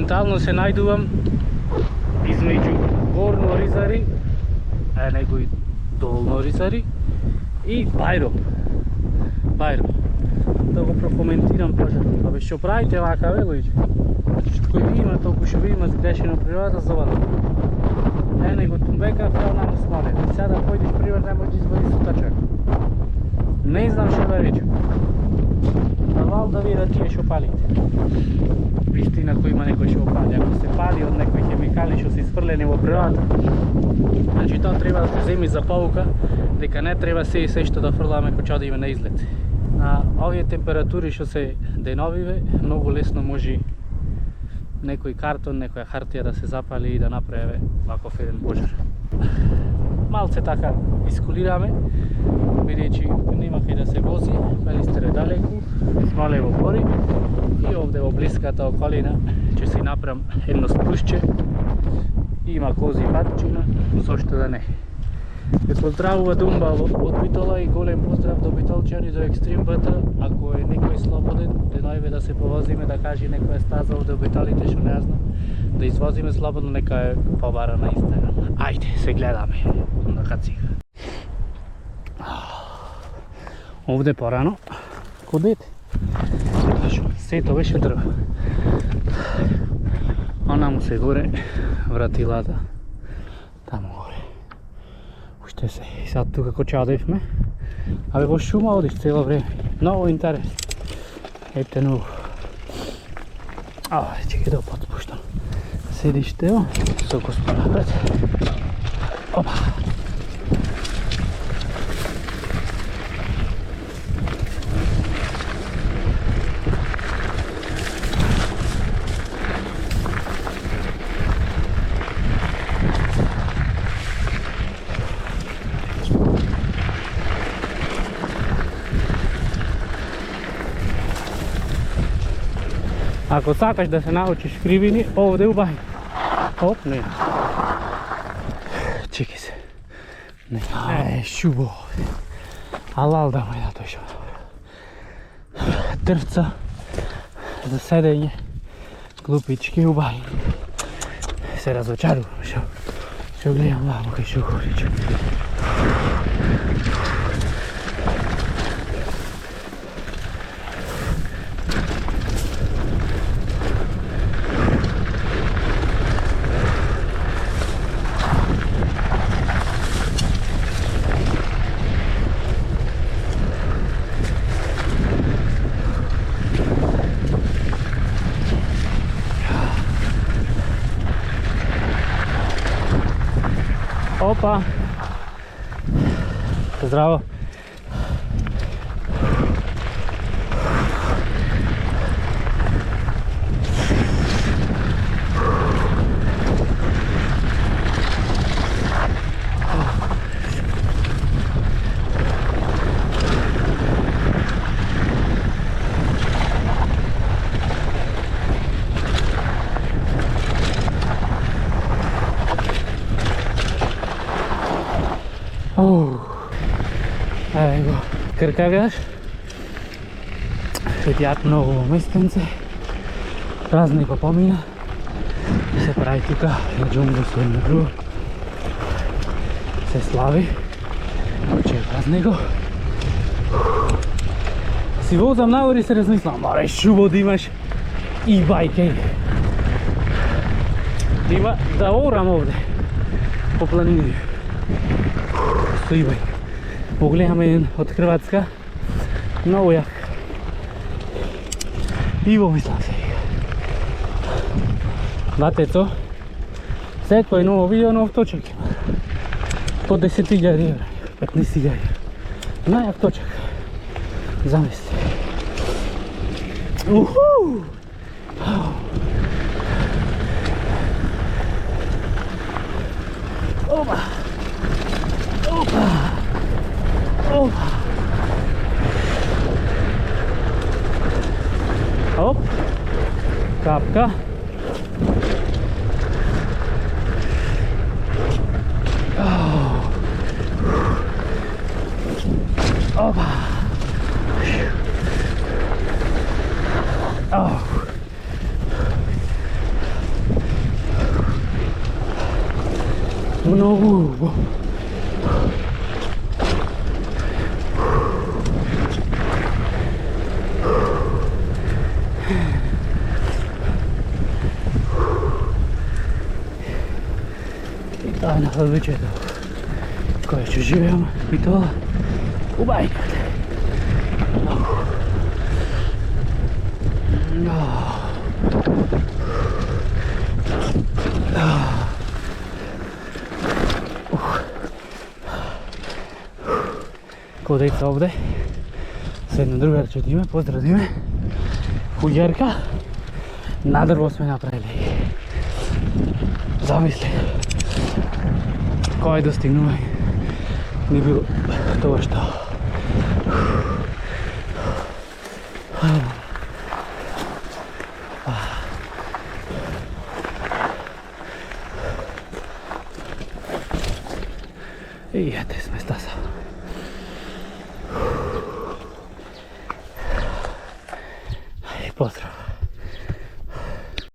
Momentalno se najduvam između Gornjo Orizari, nego i Dolno Orizari i Bajrom. Da го прокоментирам пожар. Абе што правите вака, бе, луѓе? Што има толку што има згрешено природа за вода. Него Тумбека прав нам смоле. Сега да појдеш привер не може да извади сутачак. Не знам што да речем. Вал да видат тие што палите. Вистина кој има некој што пали. Ако се пали од некои хемикали што се изфрлени во природата, значи тоа треба да се земи за поука, дека не треба се што да фрламе кога ќе одиме на излет. На овие температури што се деновиве, многу лесно може некој картон, некоја хартија да се запали и да направи ваков еден пожар. Малце така искулираме, бидејќи нема кај да се вози, Пелистер е далеку, Смолево гори и овде во блиската околина ќе се направам едно спушче. Има кози и патчина, зошто да не. Ве поздравува Думба од Битола и голем поздрав до битолчани, до Екстрим БТ. Ако е некој слободен, денојве да се повозиме, да каже некоја стаза овде во Битолите што не знам, да извозиме слободно, нека е побара на Инстаграм. Ајде, се гледаме на кацига. Овде порано, ко дете, сето беше дрво. Онаму се горе вратилата, таму горе. Уште се, и сад тука ко чадевме, абе во шума одиш цело време, многу интерес. Ете ново. Чекай да подспуштам седиштево, со госпо напред. Опа! Ако сакаш да се научиш кривини, овде убај. Оп, не. Чекай се. Не, шубо овде. Алал да ме да тој шо. Дрвца за седење, клупички убај. Се разочарувам шо гледам вамо кај шо гориче. Опа! Здраво! Еве го, Кркавјаш, светијат ново местенце, празник го помина, се прави тука на џунгли со едно друго, се слави, оче е празнико. Си возам нагоре и се размислам, маре шубо да имаш и бајке. Има да орам овде, по планини, со и бајке. Погледаме еден од Хрватска, многу јак. Иво мислам се. Батето, секој ново видео, нов точак има. По 10.000 евра, 15.000 евра. Најак точак. Замисли. Уху! Опа! Опа! Опа! Оп! Капка. Опа! Mnogo. I to na wycie to kościół żyłem i to ubajnie. Kodejca ovde s jednom drugarčom time pozdravimo Huđerka. Na drvo smo napravili. Zamisli koje dostignuo nije bilo to što. I eto smo stasa. Pozdrav.